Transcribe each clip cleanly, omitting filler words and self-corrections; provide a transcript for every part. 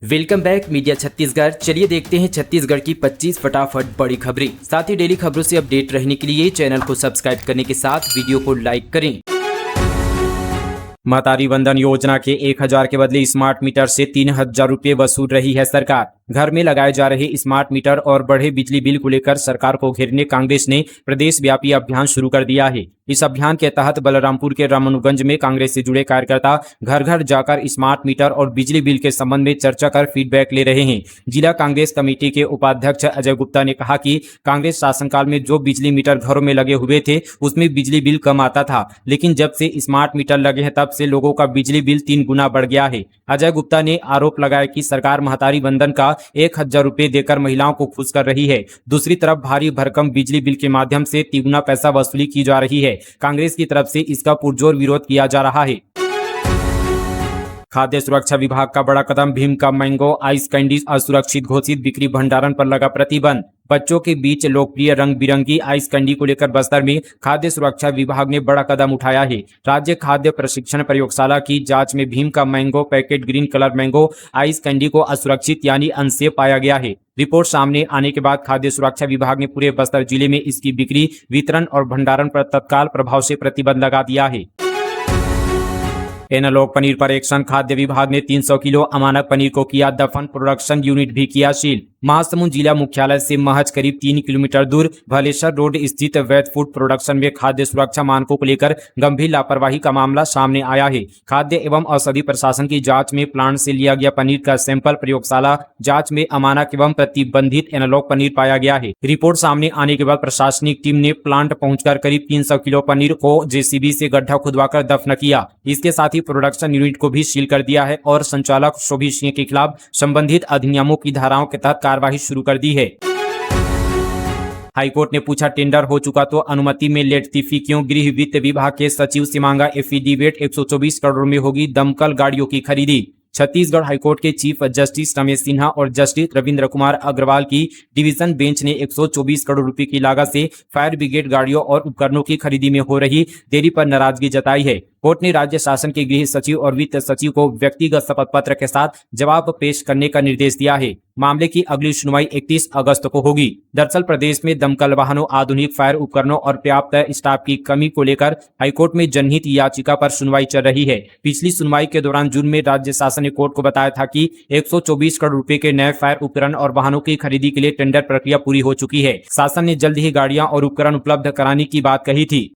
Welcome back media Chhattisgarh. चलिए देखते हैं छत्तीसगढ़ की 25 फटाफट बड़ी खबरें। साथ ही डेली खबरों से अपडेट रहने के लिए चैनल को सब्सक्राइब करने के साथ वीडियो को लाइक करें। महतारी वंदन योजना के 1000 के बदले स्मार्ट मीटर से 3000 रुपये वसूल रही है सरकार। घर में लगाए जा रहे स्मार्ट मीटर और बढ़े बिजली बिल को लेकर सरकार को घेरने कांग्रेस ने प्रदेश व्यापी अभियान शुरू कर दिया है। इस अभियान के तहत बलरामपुर के रामानुगंज में कांग्रेस से जुड़े कार्यकर्ता घर घर जाकर स्मार्ट मीटर और बिजली बिल के संबंध में चर्चा कर फीडबैक ले रहे हैं। जिला कांग्रेस कमेटी के उपाध्यक्ष अजय गुप्ता ने कहा कि कांग्रेस शासनकाल में जो बिजली मीटर घरों में लगे हुए थे उसमें बिजली बिल कम आता था, लेकिन जब से स्मार्ट मीटर लगे हैं तब से लोगों का बिजली बिल 3 गुना बढ़ गया है। अजय गुप्ता ने आरोप लगाया कि सरकार महतारी वंदन का 1000 रुपये देकर महिलाओं को खुश कर रही है। दूसरी तरफ भारी भरकम बिजली बिल के माध्यम से तिगुना पैसा वसूली की जा रही है। कांग्रेस की तरफ से इसका पुरजोर विरोध किया जा रहा है। खाद्य सुरक्षा विभाग का बड़ा कदम, भीम का मैंगो आइस कैंडी असुरक्षित घोषित, बिक्री भंडारण पर लगा प्रतिबंध। बच्चों के बीच लोकप्रिय रंग बिरंगी आइस कैंडी को लेकर बस्तर में खाद्य सुरक्षा विभाग ने बड़ा कदम उठाया है। राज्य खाद्य प्रशिक्षण प्रयोगशाला की जांच में भीम का mango packet green colour mango ice candy को असुरक्षित यानी अनसेफ पाया गया है। रिपोर्ट सामने आने के बाद खाद्य सुरक्षा विभाग ने पूरे बस्तर जिले में इसकी बिक्री, वितरण और भंडारण पर तत्काल प्रभाव से प्रतिबंध लगा दिया है। एनालॉग पनीर पर एक्शन, खाद्य विभाग ने 300 किलो अमानक पनीर को किया दफन, प्रोडक्शन यूनिट भी किया सील। महासमुंद जिला मुख्यालय से महज करीब 3 किलोमीटर दूर भलेसर रोड स्थित वैद फूड प्रोडक्शन में खाद्य सुरक्षा मानकों को लेकर गंभीर लापरवाही का मामला सामने आया है। खाद्य एवं औषधि प्रशासन की जांच में प्लांट से लिया गया पनीर का सैंपल प्रयोगशाला जांच में अमानक एवं प्रतिबंधित एनालॉग पनीर पाया गया है। रिपोर्ट सामने आने के बाद प्रशासनिक टीम ने प्लांट पहुंचकर करीब 300 किलो पनीर को जेसीबी से गड्ढा खुदवाकर दफन किया। इसके साथ ही प्रोडक्शन यूनिट को भी सील कर दिया है और संचालक शोभी सिंह के खिलाफ संबंधित अधिनियमों की धाराओं के तहत कार्रवाई शुरू कर दी है। हाईकोर्ट ने पूछा, टेंडर हो चुका तो अनुमति में लेटतीफी क्यों? गृह वित्त विभाग के सचिव से मांगा एफिडेविट, 124 करोड़ में होगी दमकल गाड़ियों की खरीदी। छत्तीसगढ़ हाईकोर्ट के चीफ जस्टिस रमेश सिन्हा और जस्टिस रविंद्र कुमार अग्रवाल की डिवीजन बेंच ने 124 करोड़ रुपए की लागत से फायर ब्रिगेड गाड़ियों और उपकरणों की खरीदी में हो रही देरी पर नाराजगी जताई है। कोर्ट ने राज्य शासन के गृह सचिव और वित्त सचिव को व्यक्तिगत शपथ पत्र के साथ जवाब पेश करने का निर्देश दिया है। मामले की अगली सुनवाई 31 अगस्त को होगी। दरअसल प्रदेश में दमकल वाहनों, आधुनिक फायर उपकरणों और पर्याप्त स्टाफ की कमी को लेकर हाईकोर्ट में जनहित याचिका पर सुनवाई चल रही है। पिछली सुनवाई के दौरान जून में राज्य शासन ने कोर्ट को बताया था कि 124 करोड़ रुपए के नए फायर उपकरण और वाहनों की खरीदी के लिए टेंडर प्रक्रिया पूरी हो चुकी है। शासन ने जल्द ही गाड़ियां और उपकरण उपलब्ध कराने की बात कही थी।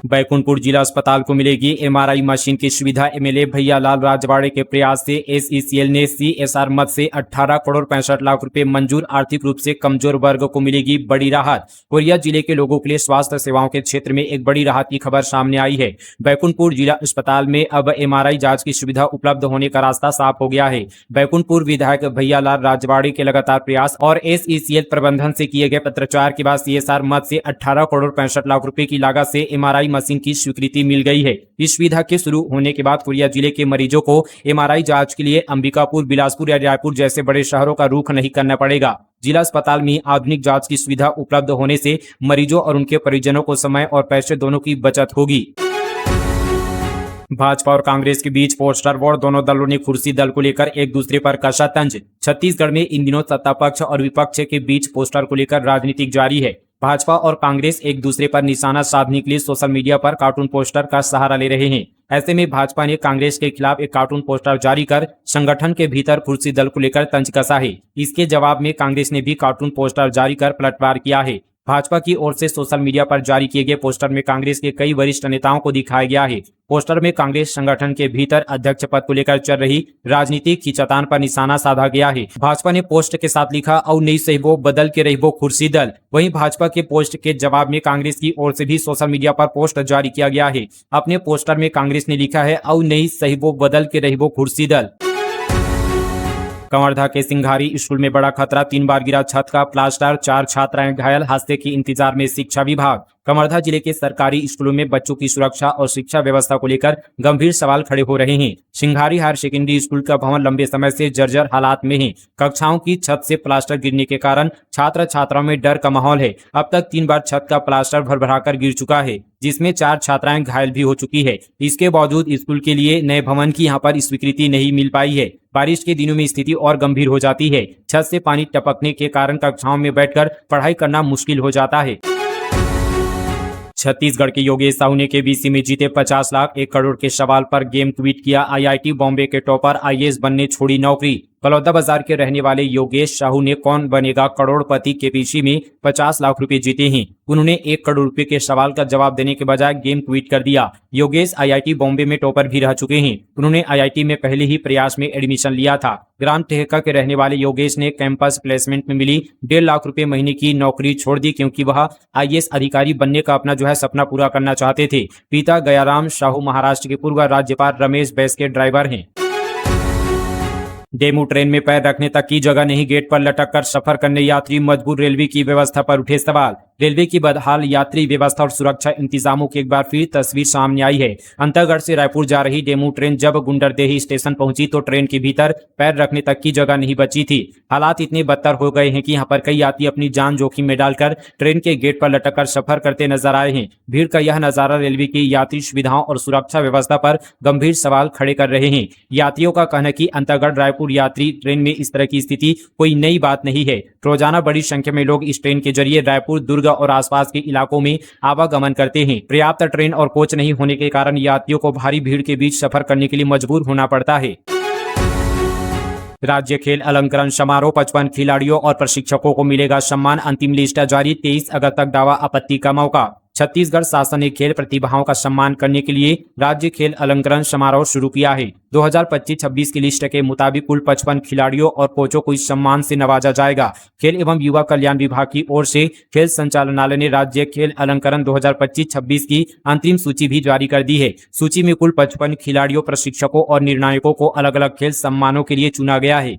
बैकुंठपुर जिला अस्पताल को मिलेगी एमआरआई मशीन की सुविधा। एमएलए भैयालाल राजवाड़े के प्रयास से एसईसीएल ने सीएसआर मद से 18 करोड़ 65 लाख रुपए मंजूर। आर्थिक रूप से कमजोर वर्ग को मिलेगी बड़ी राहत। कोरिया जिले के लोगों के लिए स्वास्थ्य सेवाओं के क्षेत्र में एक बड़ी राहत की खबर सामने आई है। बैकुंठपुर जिला अस्पताल में अब एमआरआई जांच की सुविधा उपलब्ध होने का रास्ता साफ हो गया है। बैकुंठपुर विधायक भैयालाल राजवाड़े के लगातार प्रयास और एसईसीएल प्रबंधन से किए गए पत्राचार के बाद सीएसआर मद से 18 करोड़ 65 लाख रुपए की लागत से एमआरआई मशीन की स्वीकृति मिल गई है। इस सुविधा के शुरू होने के बाद कोरिया जिले के मरीजों को एमआरआई जांच के लिए अंबिकापुर, बिलासपुर या रायपुर जैसे बड़े शहरों का रुख नहीं करना पड़ेगा। जिला अस्पताल में आधुनिक जांच की सुविधा उपलब्ध होने से मरीजों और उनके परिजनों को समय और पैसे दोनों की बचत होगी। भाजपा और कांग्रेस के बीच पोस्टर वॉर, दोनों दलों ने कुर्सी दल को लेकर एक दूसरे पर कसा तंज। छत्तीसगढ़ में इन दिनों सत्ता पक्ष और विपक्ष के बीच पोस्टर को लेकर राजनीतिक जारी है। भाजपा और कांग्रेस एक दूसरे पर निशाना साधने के लिए सोशल मीडिया पर कार्टून पोस्टर का सहारा ले रहे हैं। ऐसे में भाजपा ने कांग्रेस के खिलाफ एक कार्टून पोस्टर जारी कर संगठन के भीतर कुर्सी दल को लेकर तंज कसा है। इसके जवाब में कांग्रेस ने भी कार्टून पोस्टर जारी कर पलटवार किया है। भाजपा की ओर से सोशल मीडिया पर जारी किए गए पोस्टर में कांग्रेस के कई वरिष्ठ नेताओं को दिखाया गया है। पोस्टर में कांग्रेस संगठन के भीतर अध्यक्ष पद को लेकर चल रही राजनीतिक खींचातान पर निशाना साधा गया है। भाजपा ने पोस्ट के साथ लिखा, औ नहीं सहिबो बदल के रहिबो कुर्सी दल। वहीं भाजपा के पोस्ट के जवाब में कांग्रेस की ओर से भी सोशल मीडिया पर पोस्ट जारी किया गया है। अपने पोस्टर में कांग्रेस ने लिखा है, औ नहीं सहिबो बदल के रहिबो कुर्सी दल। कवर्धा के सिंघारी स्कूल में बड़ा खतरा, 3 बार गिरा छत का प्लास्टर, 4 छात्राएं घायल, हादसे की इंतजार में शिक्षा विभाग। कवर्धा जिले के सरकारी स्कूलों में बच्चों की सुरक्षा और शिक्षा व्यवस्था को लेकर गंभीर सवाल खड़े हो रहे हैं। सिंघारी हायर सेकेंडरी स्कूल का भवन लंबे समय से जर्जर हालात में है। कक्षाओं की छत से प्लास्टर गिरने के कारण छात्र छात्राओं में डर का माहौल है। अब तक 3 बार छत का प्लास्टर भरभराकर गिर चुका है, जिसमें 4 छात्राएं घायल भी हो चुकी है। इसके बावजूद स्कूल के लिए नए भवन की यहां पर स्वीकृति नहीं मिल पाई है। बारिश के दिनों में स्थिति और गंभीर हो जाती है। छत से पानी टपकने के कारण कक्षाओं में बैठकर पढ़ाई करना मुश्किल हो जाता है। छत्तीसगढ़ के योगेश साहू ने केबीसी में जीते 50 लाख 1 करोड़ के सवाल पर गेम ट्वीट किया। आईआईटी बॉम्बे के टॉपर आईएएस बनने छोड़ी नौकरी। बलौदा बाजार के रहने वाले योगेश साहू ने कौन बनेगा करोड़पति केबीसी में 50 लाख रुपए जीते हैं। उन्होंने 1 करोड़ रुपए के सवाल का जवाब देने के बजाय गेम ट्वीट कर दिया। योगेश आईआईटी बॉम्बे में टॉपर भी रह चुके हैं। उन्होंने आईआईटी में पहले ही प्रयास में एडमिशन लिया था। ग्राम टेहका के रहने वाले योगेश ने कैंपस प्लेसमेंट में मिली 1.5 लाख रुपए महीने की नौकरी छोड़ दी, क्योंकि वह आईएएस अधिकारी बनने का अपना सपना पूरा करना चाहते थे। पिता गयाराम साहू महाराष्ट्र के पूर्व राज्यपाल रमेश बैस के ड्राइवर हैं। डेमू ट्रेन में पैर रखने तक की जगह नहीं, गेट पर लटक कर सफर करने यात्री मजबूर। रेलवे की व्यवस्था पर उठे सवाल। रेलवे की बदहाल यात्री व्यवस्था और सुरक्षा इंतजामों की एक बार फिर तस्वीर सामने आई है। अंतरगढ़ से रायपुर जा रही डेमू ट्रेन जब गुंडरदेही स्टेशन पहुंची तो ट्रेन के भीतर पैर रखने तक की जगह नहीं बची थी। हालात इतने बदतर हो गए हैं कि यहाँ पर कई यात्री अपनी जान जोखिम में डालकर ट्रेन के गेट पर लटक कर सफर करते नजर आए हैं। भीड़ का यह नजारा रेलवे की यात्री सुविधाओं और सुरक्षा व्यवस्था पर गंभीर सवाल खड़े कर रहे हैं। यात्रियों का कहना है कि अंतरगढ़ रायपुर यात्री ट्रेन में इस तरह की स्थिति कोई नई बात नहीं है। रोजाना बड़ी संख्या में लोग इस ट्रेन के जरिए रायपुर, दुर्ग और आसपास के इलाकों में आवागमन करते हैं। पर्याप्त ट्रेन और कोच नहीं होने के कारण यात्रियों को भारी भीड़ के बीच सफर करने के लिए मजबूर होना पड़ता है। राज्य खेल अलंकरण समारोह 55 खिलाड़ियों और प्रशिक्षकों को मिलेगा सम्मान। अंतिम लिस्ट जारी। 23 अगस्त तक दावा आपत्ति का मौका। छत्तीसगढ़ शासन ने खेल प्रतिभाओं का सम्मान करने के लिए राज्य खेल अलंकरण समारोह शुरू किया है। 2025-26 की लिस्ट के मुताबिक कुल 55 खिलाड़ियों और कोचों को इस सम्मान से नवाजा जाएगा। खेल एवं युवा कल्याण विभाग की ओर से खेल संचालनालय ने राज्य खेल अलंकरण 2025-26 की अंतिम सूची भी जारी कर दी है। सूची में कुल 55 खिलाड़ियों, प्रशिक्षकों और निर्णायकों को अलग अलग खेल सम्मानों के लिए चुना गया है।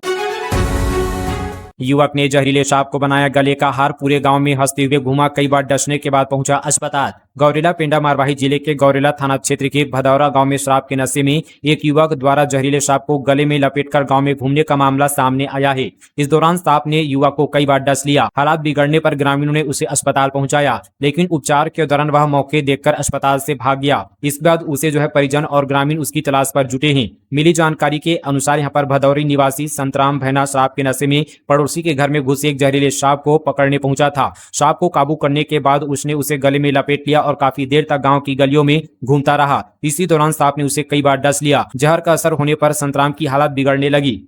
युवक ने जहरीले सांप को बनाया गले का हार। पूरे गांव में हंसते हुए घूमा, कई बार डसने के बाद पहुंचा अस्पताल। गौरेला पेंडा मारवाही जिले के गौरेला थाना क्षेत्र के भदौरा गांव में शराब के नशे में एक युवक द्वारा जहरीले सांप को गले में लपेटकर गांव में घूमने का मामला सामने आया है। इस दौरान सांप ने युवक को कई बार डस लिया। हालात बिगड़ने पर ग्रामीणों ने उसे अस्पताल पहुंचाया, लेकिन उपचार के दौरान वह मौके देखकर अस्पताल से भाग गया। इसके बाद उसे परिजन और ग्रामीण उसकी तलाश पर जुटे हैं। मिली जानकारी के अनुसार यहाँ पर भदौरी निवासी संतराम भैना शराब के नशे में पड़ोसी के घर में घुसे एक जहरीले सांप को पकड़ने पहुंचा था। सांप को काबू करने के बाद उसने उसे गले में लपेट लिया और काफी देर तक गांव की गलियों में घूमता रहा। इसी दौरान सांप ने उसे कई बार डस लिया। जहर का असर होने पर संतराम की हालत बिगड़ने लगी।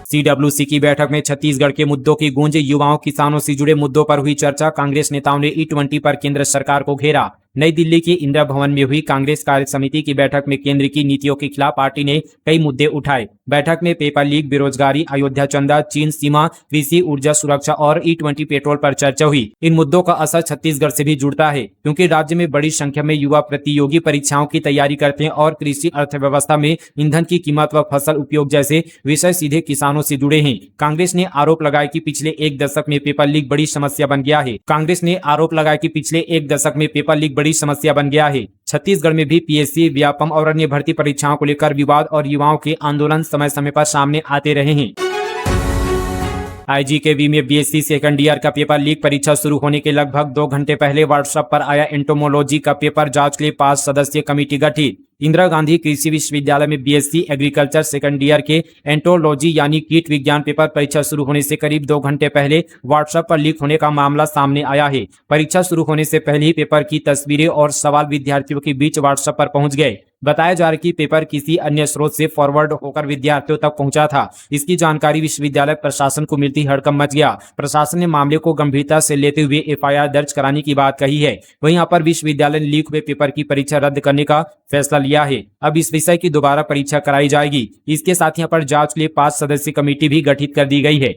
सीडब्ल्यूसी की बैठक में छत्तीसगढ़ के मुद्दों की गूंज। युवाओं, किसानों से जुड़े मुद्दों पर हुई चर्चा। कांग्रेस नेताओं ने E20 पर केंद्र सरकार को घेरा। नई दिल्ली के इंदिरा भवन में हुई कांग्रेस कार्य समिति की बैठक में केंद्र की नीतियों के खिलाफ पार्टी ने कई मुद्दे उठाए। बैठक में पेपर लीक, बेरोजगारी, अयोध्या चंदा, चीन सीमा, कृषि, ऊर्जा सुरक्षा और E20 पेट्रोल पर चर्चा हुई। इन मुद्दों का असर छत्तीसगढ़ से भी जुड़ता है, क्योंकि राज्य में बड़ी संख्या में युवा प्रतियोगी परीक्षाओं की तैयारी करते हैं और कृषि अर्थव्यवस्था में ईंधन की कीमत व फसल उपयोग जैसे विषय सीधे किसानों से जुड़े हैं। कांग्रेस ने आरोप लगाया कि पिछले 1 दशक में पेपर लीक बड़ी समस्या बन गया है। बड़ी समस्या बन गया है। छत्तीसगढ़ में भी पीएससी, व्यापम और अन्य भर्ती परीक्षाओं को लेकर विवाद और युवाओं के आंदोलन समय समय पर सामने आते रहे हैं। आईजीकेवी में बीएससी सेकंड ईयर का पेपर लीक। परीक्षा शुरू होने के लगभग 2 घंटे पहले व्हाट्सएप पर आया एंटोमोलॉजी का पेपर। जांच के लिए 5 सदस्यीय कमेटी गठित। इंदिरा गांधी कृषि विश्वविद्यालय में बीएससी एग्रीकल्चर सेकंड ईयर के एंटोलॉजी यानी कीट विज्ञान पेपर परीक्षा शुरू होने से करीब 2 घंटे पहले व्हाट्सएप पर लीक होने का मामला सामने आया है। परीक्षा शुरू होने से पहले ही पेपर की तस्वीरें और सवाल विद्यार्थियों के बीच व्हाट्सएप पर पहुंच गए। बताया जा रहा है कि पेपर किसी अन्य स्रोत से फॉरवर्ड होकर विद्यार्थियों तक पहुंचा था। इसकी जानकारी विश्वविद्यालय प्रशासन को मिलती हड़कंप मच गया। प्रशासन ने मामले को गंभीरता से लेते हुए एफआईआर दर्ज कराने की बात कही है। वहीं यहाँ पर विश्वविद्यालय ने लीक हुए पेपर की परीक्षा रद्द करने का फैसला लिया है। अब इस विषय की दोबारा परीक्षा कराई जाएगी। इसके साथ यहाँ पर जांच के लिए 5 सदस्यीय कमेटी भी गठित कर दी गई है।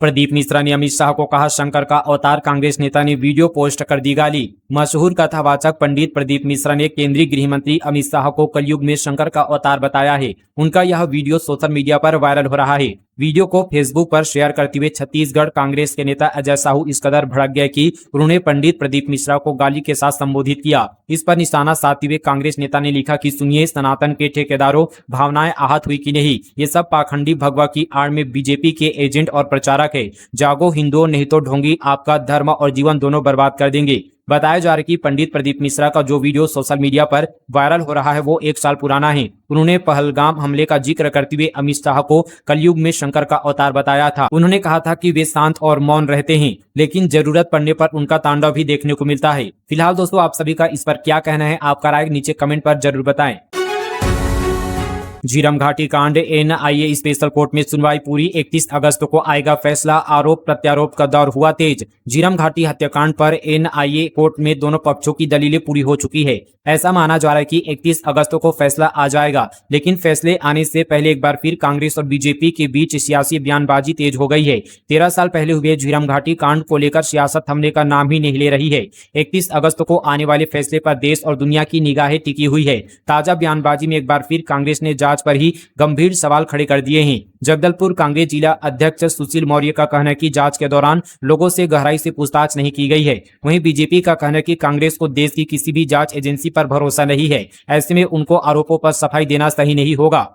प्रदीप मिश्रा ने अमित शाह को कहा शंकर का अवतार। कांग्रेस नेता ने वीडियो पोस्ट कर दी गाली। मशहूर कथावाचक पंडित प्रदीप मिश्रा ने केंद्रीय गृह मंत्री अमित शाह को कलयुग में शंकर का अवतार बताया है। उनका यह वीडियो सोशल मीडिया पर वायरल हो रहा है। वीडियो को फेसबुक पर शेयर करते हुए छत्तीसगढ़ कांग्रेस के नेता अजय साहू इस कदर भड़क गए कि उन्होंने पंडित प्रदीप मिश्रा को गाली के साथ संबोधित किया। इस पर निशाना साधते हुए कांग्रेस नेता ने लिखा कि सुनिए सनातन के ठेकेदारों, भावनाएं आहत हुई कि नहीं? ये सब पाखंडी भगवा की आड़ में बीजेपी के एजेंट और प्रचारक है। जागो हिंदुओं, नहीं तो ढोंगी आपका धर्म और जीवन दोनों बर्बाद कर देंगे। बताया जा रहा है कि पंडित प्रदीप मिश्रा का जो वीडियो सोशल मीडिया पर वायरल हो रहा है वो 1 साल पुराना है। उन्होंने पहलगाम हमले का जिक्र करते हुए अमित शाह को कलयुग में शंकर का अवतार बताया था। उन्होंने कहा था कि वे शांत और मौन रहते हैं, लेकिन जरूरत पड़ने पर उनका तांडव भी देखने को मिलता है। फिलहाल दोस्तों, आप सभी का इस पर क्या कहना है? आपका राय नीचे कमेंट पर जरूर बताएं। झीरम घाटी कांड एनआईए स्पेशल कोर्ट में सुनवाई पूरी, 31 अगस्त को आएगा फैसला। आरोप प्रत्यारोप का दौर हुआ तेज। झीरम घाटी हत्याकांड पर एनआईए कोर्ट में दोनों पक्षों की दलीलें पूरी हो चुकी है। ऐसा माना जा रहा है कि 31 अगस्त को फैसला आ जाएगा, लेकिन फैसले आने से पहले एक बार फिर कांग्रेस और बीजेपी के बीच सियासी बयानबाजी तेज हो गई है। 13 साल पहले हुए झीरम घाटी कांड को लेकर सियासत थमने का नाम ही नहीं ले रही है। 31 अगस्त को आने वाले फैसले पर देश और दुनिया की निगाहें टिकी हुई है। ताजा बयानबाजी में एक बार फिर कांग्रेस ने जांच पर ही गंभीर सवाल खड़े कर दिए हैं। जगदलपुर कांग्रेस जिला अध्यक्ष सुशील मौर्य का कहना है कि जांच के दौरान लोगों से गहराई से पूछताछ नहीं की गई है। वहीं बीजेपी का कहना है कि कांग्रेस को देश की किसी भी जांच एजेंसी पर भरोसा नहीं है। ऐसे में उनको आरोपों पर सफाई देना सही नहीं होगा।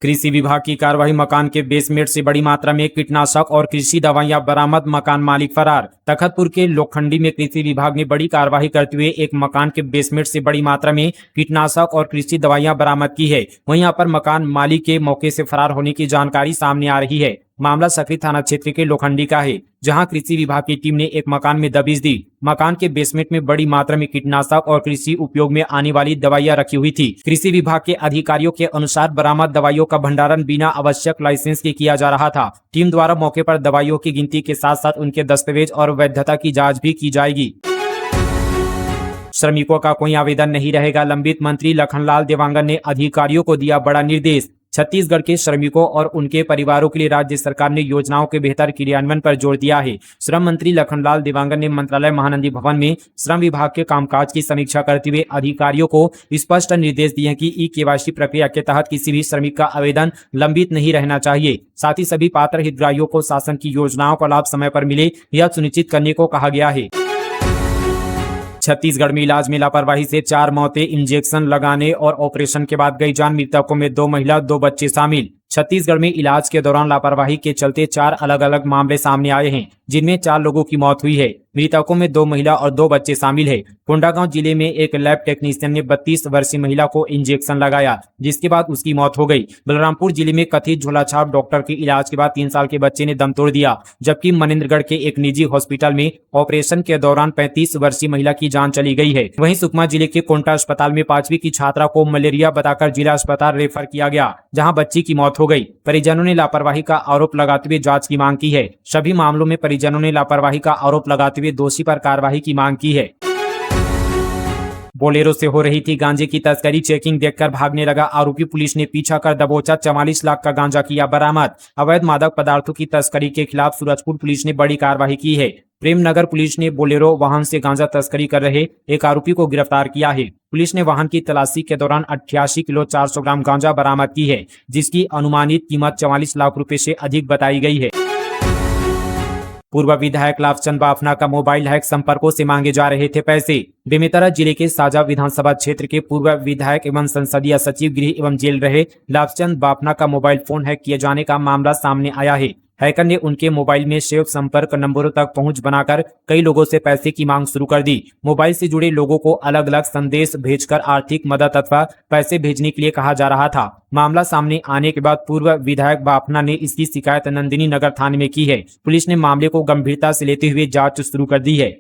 कृषि विभाग की कार्रवाई, मकान के बेसमेंट से बड़ी मात्रा में कीटनाशक और कृषि दवाइयां बरामद, मकान मालिक फरार। तखतपुर के लोखंडी में कृषि विभाग ने बड़ी कार्रवाई करते हुए एक मकान के बेसमेंट से बड़ी मात्रा में कीटनाशक और कृषि दवाइयां बरामद की है। वहीं यहाँ पर मकान मालिक के मौके से फरार होने की जानकारी सामने आ रही है। मामला सकरी थाना क्षेत्र के लोखंडी का है, जहां कृषि विभाग की टीम ने एक मकान में दबिश दी। मकान के बेसमेंट में बड़ी मात्रा में कीटनाशक और कृषि उपयोग में आने वाली दवाइयां रखी हुई थी। कृषि विभाग के अधिकारियों के अनुसार बरामद दवाइयों का भंडारण बिना आवश्यक लाइसेंस के किया जा रहा था। टीम द्वारा मौके पर दवाइयों की गिनती के साथ साथ उनके दस्तावेज और वैधता की जाँच भी की जाएगी। श्रमिकों का कोई आवेदन नहीं रहेगा, लंबित मंत्री लखनलाल देवांगन ने अधिकारियों को दिया बड़ा निर्देश। छत्तीसगढ़ के श्रमिकों और उनके परिवारों के लिए राज्य सरकार ने योजनाओं के बेहतर क्रियान्वयन पर जोर दिया है। श्रम मंत्री लखनलाल देवांगन ने मंत्रालय महानंदी भवन में श्रम विभाग के कामकाज की समीक्षा करते हुए अधिकारियों को स्पष्ट निर्देश दिए हैं कि ई-केवाईसी प्रक्रिया के तहत किसी भी श्रमिक का आवेदन लंबित नहीं रहना चाहिए। साथ ही सभी पात्र हितग्राहियों को शासन की योजनाओं का लाभ समय पर मिले, यह सुनिश्चित करने को कहा गया है। छत्तीसगढ़ में इलाज में लापरवाही से 4 मौतें, इंजेक्शन लगाने और ऑपरेशन के बाद गई जान। मृतकों में 2 महिला 2 बच्चे शामिल। छत्तीसगढ़ में इलाज के दौरान लापरवाही के चलते 4 अलग अलग मामले सामने आए हैं, जिनमें 4 लोगों की मौत हुई है। मृतकों में 2 महिला और 2 बच्चे शामिल है। कोंडागांव जिले में एक लैब टेक्नीशियन ने 32 वर्षीय महिला को इंजेक्शन लगाया, जिसके बाद उसकी मौत हो गई। बलरामपुर जिले में कथित झोलाछाप डॉक्टर के इलाज के बाद 3 साल के बच्चे ने दम तोड़ दिया। जबकि मनेन्द्रगढ़ के एक निजी हॉस्पिटल में ऑपरेशन के दौरान 35 वर्षीय महिला की जान चली गई है। वहीं सुकमा जिले के कोंटा अस्पताल में 5वीं की छात्रा को मलेरिया बताकर जिला अस्पताल रेफर किया गया, जहाँ बच्ची की मौत हो गई। परिजनों ने लापरवाही का आरोप लगाते हुए जांच की मांग की है। सभी मामलों में परिजनों ने लापरवाही का आरोप लगाते हुए दोषी पर कार्रवाई की मांग की है। बोलेरो से हो रही थी गांजे की तस्करी, चेकिंग देखकर भागने लगा आरोपी, पुलिस ने पीछा कर दबोचा, 44 लाख का गांजा किया बरामद। अवैध मादक पदार्थों की तस्करी के खिलाफ सूरजपुर पुलिस ने बड़ी कार्रवाई की है। प्रेमनगर पुलिस ने बोलेरो वाहन से गांजा तस्करी कर रहे एक आरोपी को गिरफ्तार किया है। पुलिस ने वाहन की तलाशी के दौरान 88 किलो 400 ग्राम गांजा बरामद की है, जिसकी अनुमानित कीमत 44 लाख रुपए से अधिक बताई गई है। पूर्व विधायक लाभचंद बाफना का मोबाइल हैक, संपर्कों से मांगे जा रहे थे पैसे। बेमेतरा जिले के साजा विधानसभा क्षेत्र के पूर्व विधायक एवं संसदीय सचिव गृह एवं जेल रहे लाभचंद बाफना का मोबाइल फोन हैक किए जाने का मामला सामने आया है। हैकर ने उनके मोबाइल में सेव संपर्क नंबरों तक पहुंच बनाकर कई लोगों से पैसे की मांग शुरू कर दी। मोबाइल से जुड़े लोगों को अलग अलग संदेश भेजकर आर्थिक मदद अथवा पैसे भेजने के लिए कहा जा रहा था। मामला सामने आने के बाद पूर्व विधायक बाफना ने इसकी शिकायत नंदिनी नगर थाने में की है। पुलिस ने मामले को गंभीरता से लेते हुए जांच शुरू कर दी है।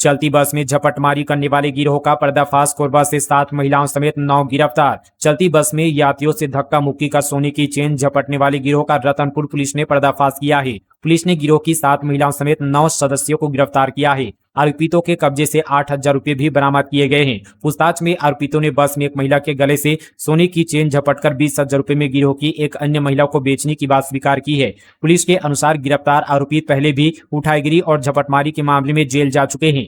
चलती बस में झपटमारी करने वाले गिरोह का पर्दाफाश, कोरबा से 7 महिलाओं समेत 9 गिरफ्तार। चलती बस में यात्रियों से धक्का मुक्की का सोने की चेन झपटने वाले गिरोह का रतनपुर पुलिस ने पर्दाफाश किया है। पुलिस ने गिरोह की 7 महिलाओं समेत 9 सदस्यों को गिरफ्तार किया है। आरोपितों के कब्जे से 8,000 रुपए भी बरामद किए गए हैं। पूछताछ में आरोपितों ने बस में एक महिला के गले से सोने की चेन झपटकर 20,000 रुपए में गिरोह की एक अन्य महिला को बेचने की बात स्वीकार की है। पुलिस के अनुसार गिरफ्तार आरोपी पहले भी उठाईगिरी और झपटमारी के मामले में जेल जा चुके हैं।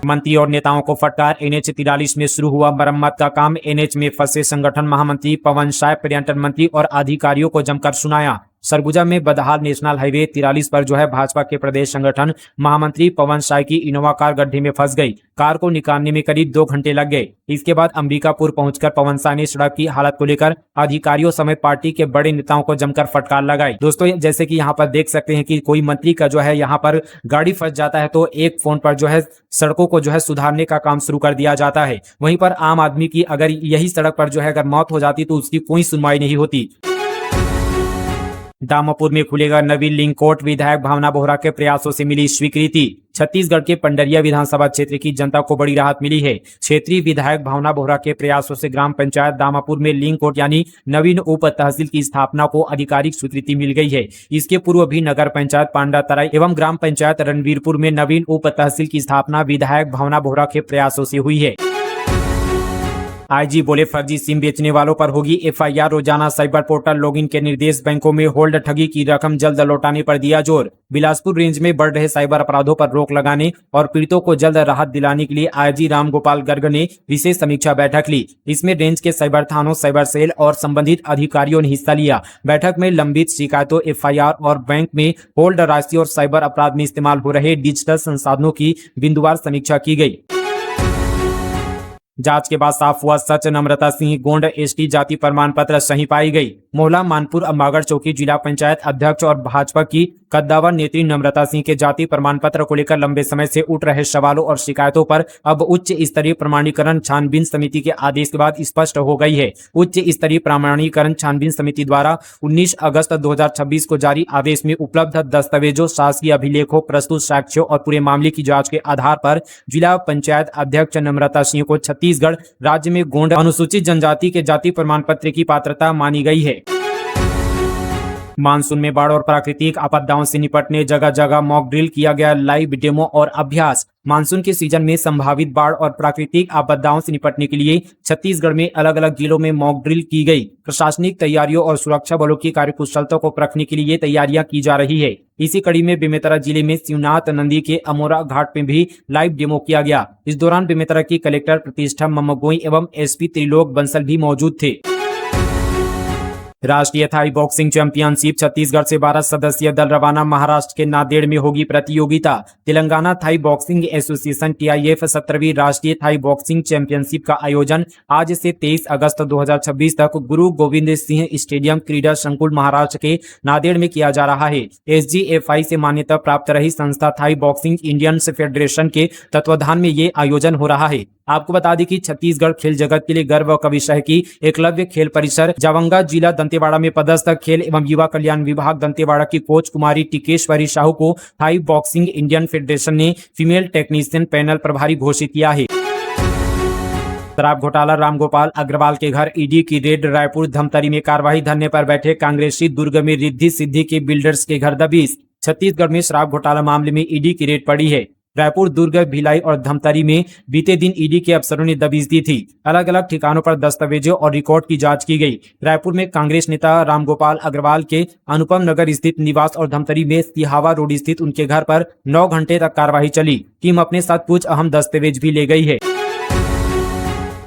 मंत्री और नेताओं को फटकार, NH 43 में शुरू हुआ मरम्मत का काम। NH में फंसे संगठन महामंत्री पवन शाह, पर्यटन मंत्री और अधिकारियों को जमकर सुनाया। सरगुजा में बदहाल नेशनल हाईवे 43 पर भाजपा के प्रदेश संगठन महामंत्री पवन शाह की इनोवा कार गड्ढे में फंस गई। कार को निकालने में करीब 2 घंटे लग गए। इसके बाद अंबिकापुर पहुंचकर पवन शाह ने सड़क की हालत को लेकर अधिकारियों समेत पार्टी के बड़े नेताओं को जमकर फटकार लगाई। दोस्तों, जैसे कि यहाँ पर देख सकते हैं कि कोई मंत्री का यहाँ पर गाड़ी फंस जाता है तो एक फोन पर सड़कों को सुधारने का काम शुरू कर दिया जाता है। वहीं पर आम आदमी की अगर यही सड़क पर अगर मौत हो जाती तो उसकी कोई सुनवाई नहीं होती। दामापुर में खुलेगा नवीन लिंक कोर्ट, विधायक भावना बोहरा के प्रयासों से मिली स्वीकृति। छत्तीसगढ़ के पंडरिया विधानसभा क्षेत्र की जनता को बड़ी राहत मिली है। क्षेत्रीय विधायक भावना बोहरा के प्रयासों से ग्राम पंचायत दामापुर में लिंक कोर्ट यानी नवीन उप तहसील की स्थापना को आधिकारिक स्वीकृति मिल गई है। इसके पूर्व भी नगर पंचायत पांडातराई एवं ग्राम पंचायत रणवीरपुर में नवीन उप तहसील की स्थापना विधायक भावना बोहरा के प्रयासों से हुई है। आईजी बोले, फर्जी सिम बेचने वालों पर होगी FIR। रोजाना साइबर पोर्टल लॉगिन के निर्देश, बैंकों में होल्ड ठगी की रकम जल्द लौटाने पर दिया जोर। बिलासपुर रेंज में बढ़ रहे साइबर अपराधों पर रोक लगाने और पीड़ितों को जल्द राहत दिलाने के लिए IG रामगोपाल गर्ग ने विशेष समीक्षा बैठक ली। इसमें रेंज के साइबर थानों, साइबर सेल और संबंधित अधिकारियों ने हिस्सा लिया। बैठक में लंबित शिकायतों, FIR और बैंक में होल्ड राशि और साइबर अपराध में इस्तेमाल हो रहे डिजिटल संसाधनों की बिंदुवार समीक्षा की गई। जांच के बाद साफ हुआ सच, नम्रता सिंह गोंड ST जाति प्रमाण पत्र सही पाई गई। मोहला मानपुर अंबागढ़ चौकी जिला पंचायत अध्यक्ष और भाजपा की कद्दावर नेत्री नम्रता सिंह के जाति प्रमाण पत्र को लेकर लंबे समय से उठ रहे सवालों और शिकायतों पर अब उच्च स्तरीय प्रमाणीकरण छानबीन समिति के आदेश के बाद स्पष्ट हो गई है। उच्च स्तरीय प्रमाणीकरण छानबीन समिति द्वारा 19 अगस्त 2026 को जारी आदेश में उपलब्ध दस्तावेजों, शासकीय अभिलेखों, प्रस्तुत साक्ष्यों और पूरे मामले की जांच के आधार पर जिला पंचायत अध्यक्ष नम्रता सिंह को छत्तीसगढ़ राज्य में गोंड अनुसूचित जनजाति के जाति प्रमाण पत्र की पात्रता मानी गई है। मानसून में बाढ़ और प्राकृतिक आपदाओं से निपटने जगह जगह मॉक ड्रिल किया गया, लाइव डेमो और अभ्यास। मानसून के सीजन में संभावित बाढ़ और प्राकृतिक आपदाओं से निपटने के लिए छत्तीसगढ़ में अलग अलग जिलों में मॉक ड्रिल की गई। प्रशासनिक तैयारियों और सुरक्षा बलों की कार्यकुशलता को परखने के लिए तैयारियां की जा रही है। इसी कड़ी में बेमेतरा जिले में शिवनाथ नदी के अमोरा घाट में भी लाइव डेमो किया गया। इस दौरान बेमेतरा की कलेक्टर प्रतिष्ठा ममगोई एवं SP त्रिलोक बंसल भी मौजूद थे। राष्ट्रीय थाई बॉक्सिंग चैंपियनशिप छत्तीसगढ़ से 12 सदस्यीय दल रवाना, महाराष्ट्र के नांदेड़ में होगी प्रतियोगिता। Telangana Thai boxing association TIF 17वीं राष्ट्रीय थाई बॉक्सिंग चैंपियनशिप का आयोजन आज से 23 अगस्त 2026 तक गुरु गोविंद सिंह स्टेडियम, क्रीडा संकुल, महाराष्ट्र के नांदेड़ में किया जा रहा है। SGFI से मान्यता प्राप्त रही संस्था थाई बॉक्सिंग इंडियन फेडरेशन के तत्वाधान में ये आयोजन हो रहा है। आपको बता दें कि छत्तीसगढ़ खेल जगत के लिए गर्व का विषय है कि एकलव्य खेल परिसर जावंगा जिला दंतेवाड़ा में पदस्थ खेल एवं युवा कल्याण विभाग दंतेवाड़ा की कोच कुमारी टिकेश्वरी साहू को थाई बॉक्सिंग इंडियन फेडरेशन ने फीमेल टेक्नीशियन पैनल प्रभारी घोषित किया है। शराब घोटाला, रामगोपाल अग्रवाल के घर ED की रेड, रायपुर धमतरी में कार्रवाई, धरने पर बैठे कांग्रेसी, दुर्ग में रिद्धि सिद्धि के बिल्डर्स के घर दबिश। छत्तीसगढ़ में शराब घोटाला मामले में ED की रेड पड़ी है। रायपुर, दुर्ग, भिलाई और धमतरी में बीते दिन ED के अफसरों ने दबिश दी थी। अलग अलग ठिकानों पर दस्तावेजों और रिकॉर्ड की जांच की गई। रायपुर में कांग्रेस नेता रामगोपाल अग्रवाल के अनुपम नगर स्थित निवास और धमतरी में सिहावा रोड स्थित उनके घर पर 9 घंटे तक कार्रवाई चली। टीम अपने साथ कुछ अहम दस्तावेज भी ले गई है।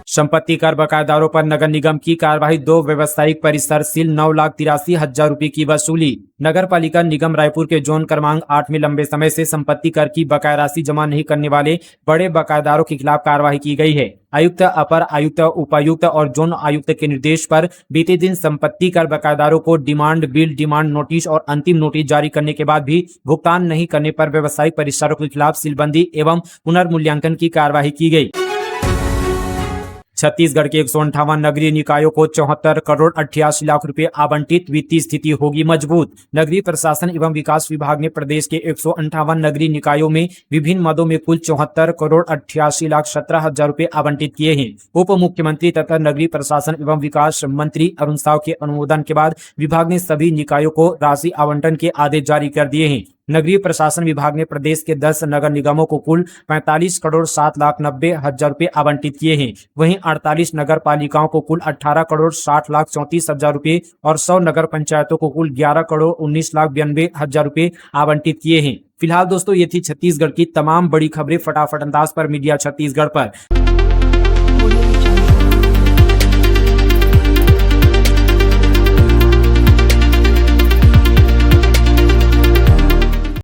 संपत्ति कर बकायेदारों पर नगर निगम की कार्रवाई, 2 व्यवसायिक परिसर सील, 9,83,000 रुपए की वसूली। नगर पालिका निगम रायपुर के जोन क्रमांक 8 में लंबे समय से संपत्ति कर की बकाया राशि जमा नहीं करने वाले बड़े बकायेदारों के खिलाफ कार्रवाई की गई है। आयुक्त, अपर आयुक्त, उपायुक्त और जोन आयुक्त के निर्देश पर बीते दिन संपत्ति कर बकायेदारों को डिमांड बिल, डिमांड नोटिस और अंतिम नोटिस जारी करने के बाद भी भुगतान नहीं करने पर व्यवसायिक परिसरों के खिलाफ सीलबंदी एवं पुनर्मूल्यांकन की कार्रवाई की गई। छत्तीसगढ़ के 158 नगरीय निकायों को 74 करोड़ 88 लाख रुपए आवंटित, वित्तीय स्थिति होगी मजबूत। नगरीय प्रशासन एवं विकास विभाग ने प्रदेश के 158 नगरीय निकायों में विभिन्न मदों में कुल 74 करोड़ 88 लाख 17 हजार रुपए आवंटित किए हैं। उप मुख्यमंत्री तथा नगरीय प्रशासन एवं विकास मंत्री अरुण साव के अनुमोदन के बाद विभाग ने सभी निकायों को राशि आवंटन के आदेश जारी कर दिए हैं। नगरीय प्रशासन विभाग ने प्रदेश के 10 नगर निगमों को कुल 45,07,90,000 रुपए आवंटित किए हैं। वहीं 48 नगर पालिकाओं को कुल 18,60,34,000 रुपए और 100 नगर पंचायतों को कुल 11,19,92,000 रुपए आवंटित किए हैं। फिलहाल दोस्तों ये थी छत्तीसगढ़ की तमाम बड़ी खबरें फटाफट अंदाज पर मीडिया छत्तीसगढ़ पर।